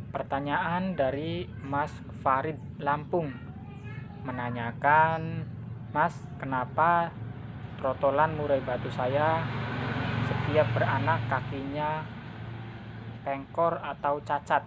Pertanyaan dari Mas Farid Lampung menanyakan, Mas, kenapa trotolan murai batu saya setiap beranak kakinya pengkor atau cacat?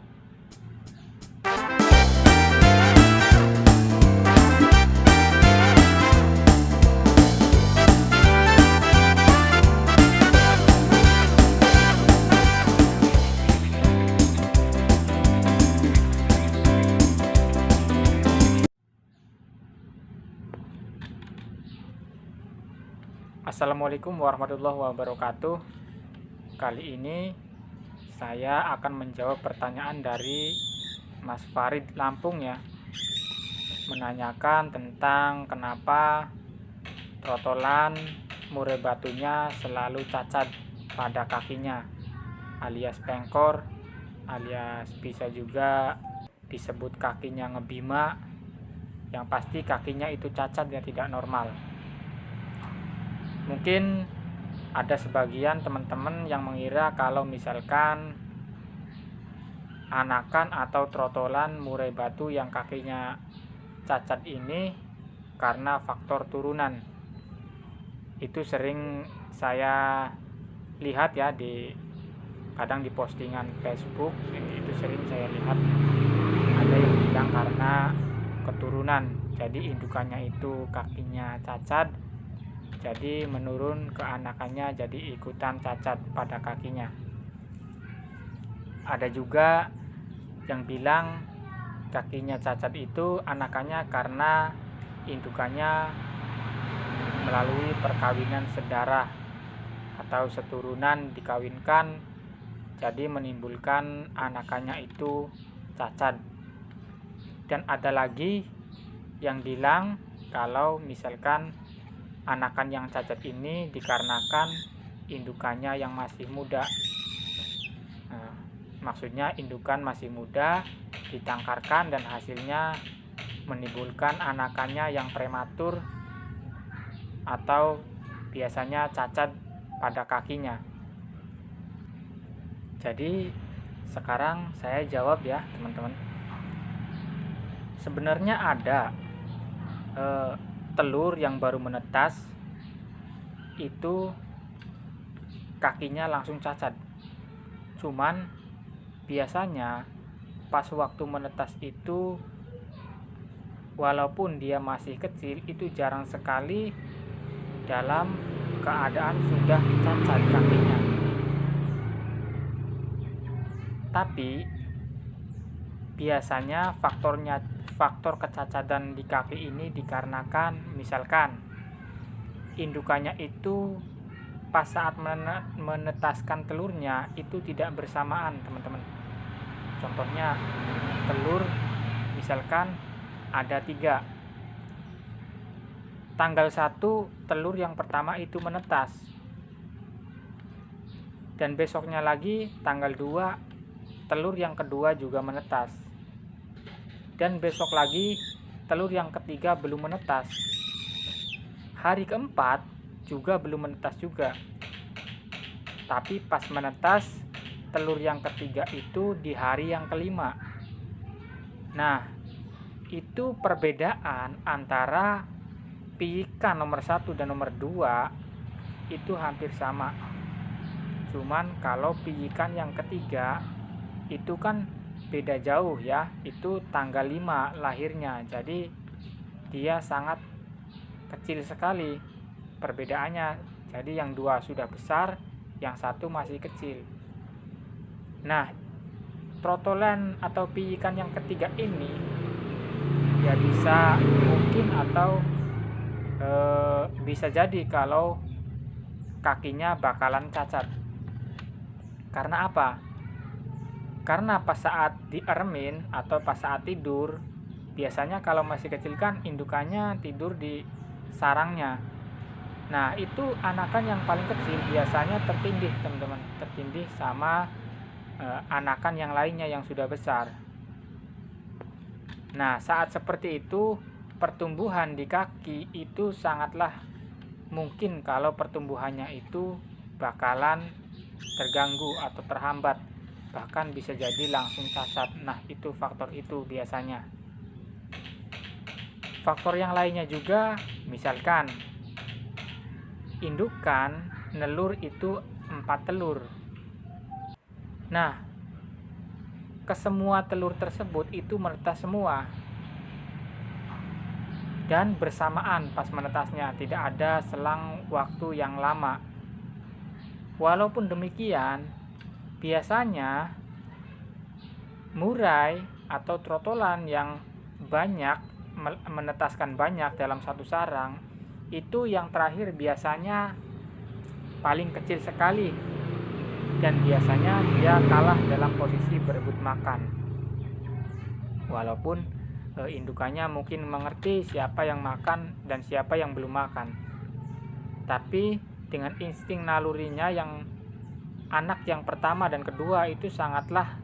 Assalamualaikum warahmatullahi wabarakatuh. Kali ini saya akan menjawab pertanyaan dari Mas Farid Lampung ya, menanyakan tentang kenapa trotolan murai batunya selalu cacat pada kakinya, alias pengkor, alias bisa juga disebut kakinya ngebima. Yang pasti kakinya itu cacat ya, tidak normal. Mungkin ada sebagian teman-teman yang mengira kalau misalkan anakan atau trotolan murai batu yang kakinya cacat ini karena faktor turunan. Itu sering saya lihat ya, kadang di postingan Facebook, itu sering saya lihat ada yang bilang karena keturunan, jadi indukannya itu kakinya cacat, jadi menurun ke anakannya, jadi ikutan cacat pada kakinya. Ada juga yang bilang kakinya cacat itu anakannya karena indukannya melalui perkawinan sedarah atau seturunan dikawinkan, jadi menimbulkan anakannya itu cacat. Dan ada lagi yang bilang kalau misalkan anakan yang cacat ini dikarenakan indukannya yang masih muda. Nah, maksudnya indukan masih muda ditangkarkan dan hasilnya menimbulkan anakannya yang prematur atau biasanya cacat pada kakinya. Jadi sekarang saya jawab ya teman-teman. Sebenarnya ada telur yang baru menetas itu kakinya langsung cacat. Cuman biasanya pas waktu menetas itu walaupun dia masih kecil, itu jarang sekali dalam keadaan sudah cacat kakinya. Tapi biasanya faktor kecacatan di kaki ini dikarenakan misalkan indukannya itu pas saat menetaskan telurnya itu tidak bersamaan, teman-teman. Contohnya telur misalkan ada 3, tanggal 1 telur yang pertama itu menetas, dan besoknya lagi tanggal 2 telur yang kedua juga menetas, dan besok lagi telur yang ketiga belum menetas, hari keempat juga belum menetas juga. Tapi pas menetas telur yang ketiga itu di hari yang kelima. Nah, itu perbedaan antara piikan nomor 1 dan nomor 2 itu hampir sama. Cuman kalau piikan yang ketiga itu kan beda jauh ya, itu tanggal 5 lahirnya, jadi dia sangat kecil sekali perbedaannya. Jadi yang 2 sudah besar, yang 1 masih kecil. Nah, trotolan atau piikan yang ketiga ini ya bisa mungkin atau bisa jadi kalau kakinya bakalan cacat. Karena apa? Karena pas saat dieremin atau pas saat tidur, biasanya kalau masih kecil kan indukannya tidur di sarangnya. Nah, itu anakan yang paling kecil biasanya tertindih, teman-teman, tertindih sama anakan yang lainnya yang sudah besar. Nah, saat seperti itu pertumbuhan di kaki itu sangatlah mungkin kalau pertumbuhannya itu bakalan terganggu atau terhambat bahkan bisa jadi langsung cacat. Nah, itu faktor itu biasanya. Faktor yang lainnya juga, misalkan indukan nelur itu 4 telur. Nah, kesemua telur tersebut itu menetas semua. Dan bersamaan pas menetasnya, tidak ada selang waktu yang lama. Walaupun demikian, biasanya murai atau trotolan yang banyak menetaskan banyak dalam satu sarang, itu yang terakhir biasanya paling kecil sekali, dan biasanya dia kalah dalam posisi berebut makan. Walaupun indukannya mungkin mengerti siapa yang makan dan siapa yang belum makan, tapi dengan insting nalurinya yang anak yang pertama dan kedua itu sangatlah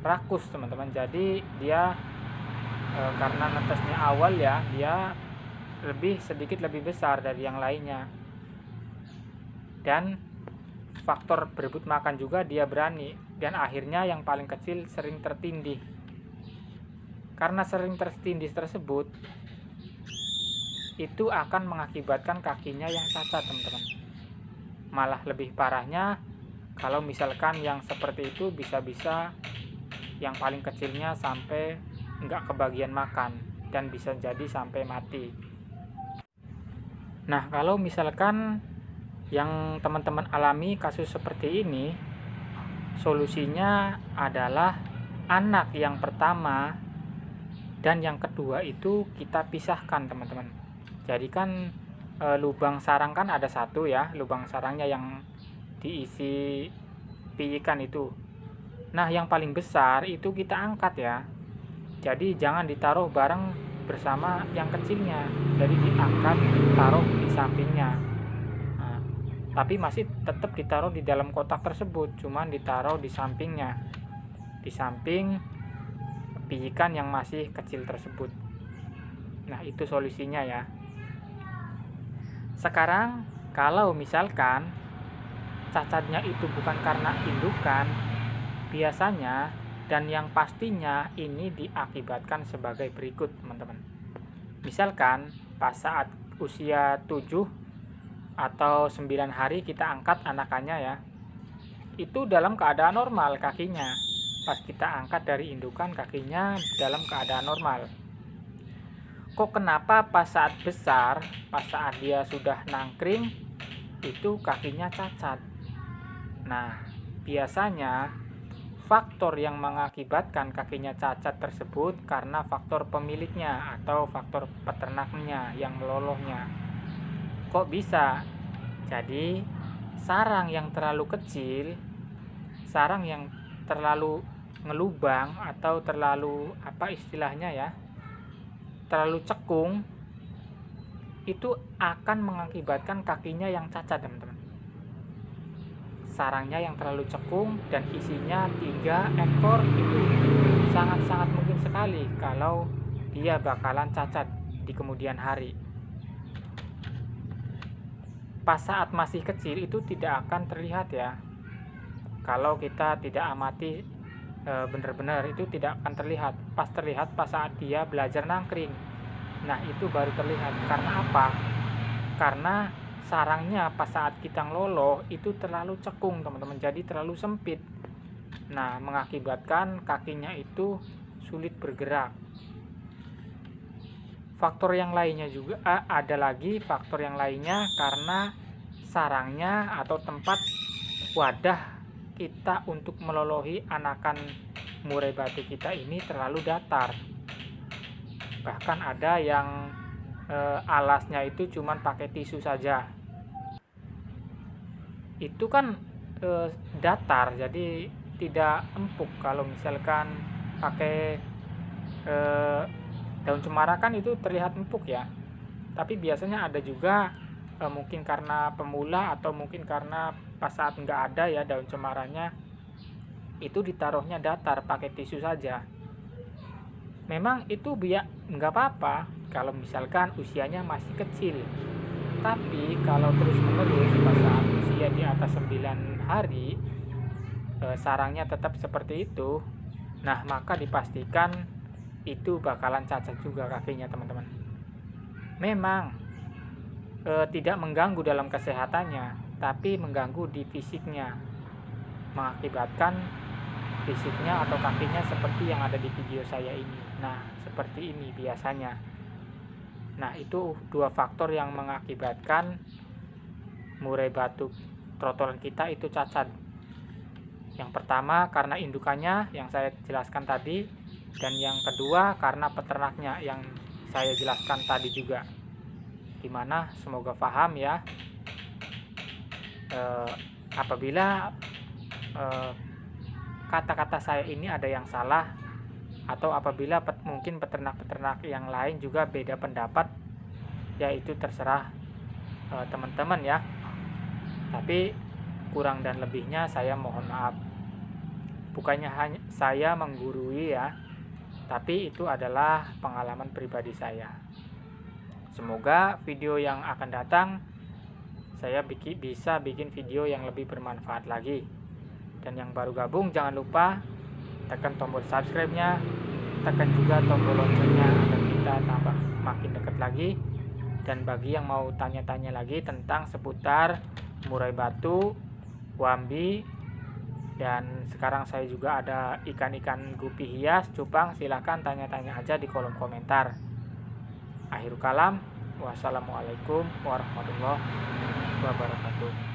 rakus, teman-teman. Jadi dia karena netesnya awal ya, dia sedikit lebih besar dari yang lainnya. Dan faktor berebut makan juga dia berani, dan akhirnya yang paling kecil sering tertindih. Karena sering tertindih tersebut, itu akan mengakibatkan kakinya yang cacat, teman-teman. Malah lebih parahnya, kalau misalkan yang seperti itu bisa-bisa yang paling kecilnya sampai nggak kebagian makan, dan bisa jadi sampai mati. Nah, kalau misalkan yang teman-teman alami kasus seperti ini, solusinya adalah anak yang pertama dan yang kedua itu kita pisahkan, teman-teman. Jadi kan lubang sarang kan ada satu ya, lubang sarangnya yang diisi piikan itu. Nah, yang paling besar itu kita angkat ya. Jadi jangan ditaruh bareng bersama yang kecilnya, jadi diangkat, taruh di sampingnya. Nah, tapi masih tetap ditaruh di dalam kotak tersebut, cuman ditaruh di sampingnya, di samping piikan yang masih kecil tersebut. Nah, itu solusinya ya. Sekarang kalau misalkan cacatnya itu bukan karena indukan, biasanya dan yang pastinya ini diakibatkan sebagai berikut, teman-teman. Misalkan pas saat usia 7 atau 9 hari kita angkat anakannya ya, itu dalam keadaan normal kakinya. Pas kita angkat dari indukan, kakinya dalam keadaan normal. Kok kenapa pas saat besar, pas saat dia sudah nangkring, itu kakinya cacat? Nah, biasanya faktor yang mengakibatkan kakinya cacat tersebut karena faktor pemiliknya atau faktor peternaknya yang melolohnya. Kok bisa? Jadi sarang yang terlalu kecil, sarang yang terlalu ngelubang atau terlalu istilahnya ya, terlalu cekung, itu akan mengakibatkan kakinya yang cacat, teman-teman. Sarangnya yang terlalu cekung dan isinya 3 ekor itu sangat-sangat mungkin sekali kalau dia bakalan cacat di kemudian hari. Pas saat masih kecil itu tidak akan terlihat ya. Kalau kita tidak amati benar-benar, itu tidak akan terlihat. Pas terlihat pas saat dia belajar nangkring. Nah, itu baru terlihat. Karena apa? Karena sarangnya pas saat kita ngeloloh itu terlalu cekung, teman-teman, jadi terlalu sempit. Nah, mengakibatkan kakinya itu sulit bergerak. Faktor yang lainnya juga ada lagi faktor yang lainnya karena sarangnya atau tempat wadah kita untuk melolohi anakan murai batu kita ini terlalu datar. Bahkan ada yang alasnya itu cuman pakai tisu saja. Itu kan datar, jadi tidak empuk. Kalau misalkan pakai daun cemara kan itu terlihat empuk ya. Tapi biasanya ada juga mungkin karena pemula atau mungkin karena pas saat nggak ada ya daun cemaranya, itu ditaruhnya datar pakai tisu saja. Memang itu nggak apa-apa kalau misalkan usianya masih kecil. Tapi kalau terus menerus pas saat usia di atas 9 hari, sarangnya tetap seperti itu, nah maka dipastikan itu bakalan cacat juga kakinya teman-teman. Memang tidak mengganggu dalam kesehatannya, tapi mengganggu di fisiknya, mengakibatkan fisiknya atau kakinya seperti yang ada di video saya ini. Nah, seperti ini biasanya. Nah, itu dua faktor yang mengakibatkan murai batu trotolan kita itu cacat. Yang pertama karena indukannya yang saya jelaskan tadi, dan yang kedua karena peternaknya yang saya jelaskan tadi juga. Gimana? Semoga paham ya. Apabila kata-kata saya ini ada yang salah, atau apabila mungkin peternak-peternak yang lain juga beda pendapat, ya itu terserah teman-teman ya. Tapi kurang dan lebihnya saya mohon maaf. Bukannya hanya saya menggurui ya, tapi itu adalah pengalaman pribadi saya. Semoga video yang akan datang saya bisa bikin video yang lebih bermanfaat lagi. Dan yang baru gabung jangan lupa tekan tombol subscribe-nya, tekan juga tombol loncengnya agar kita tambah makin dekat lagi. Dan bagi yang mau tanya-tanya lagi tentang seputar murai batu, wambi, dan sekarang saya juga ada ikan-ikan gupi hias, cupang, silahkan tanya-tanya aja di kolom komentar. Akhirul kalam, wassalamualaikum warahmatullahi wabarakatuh.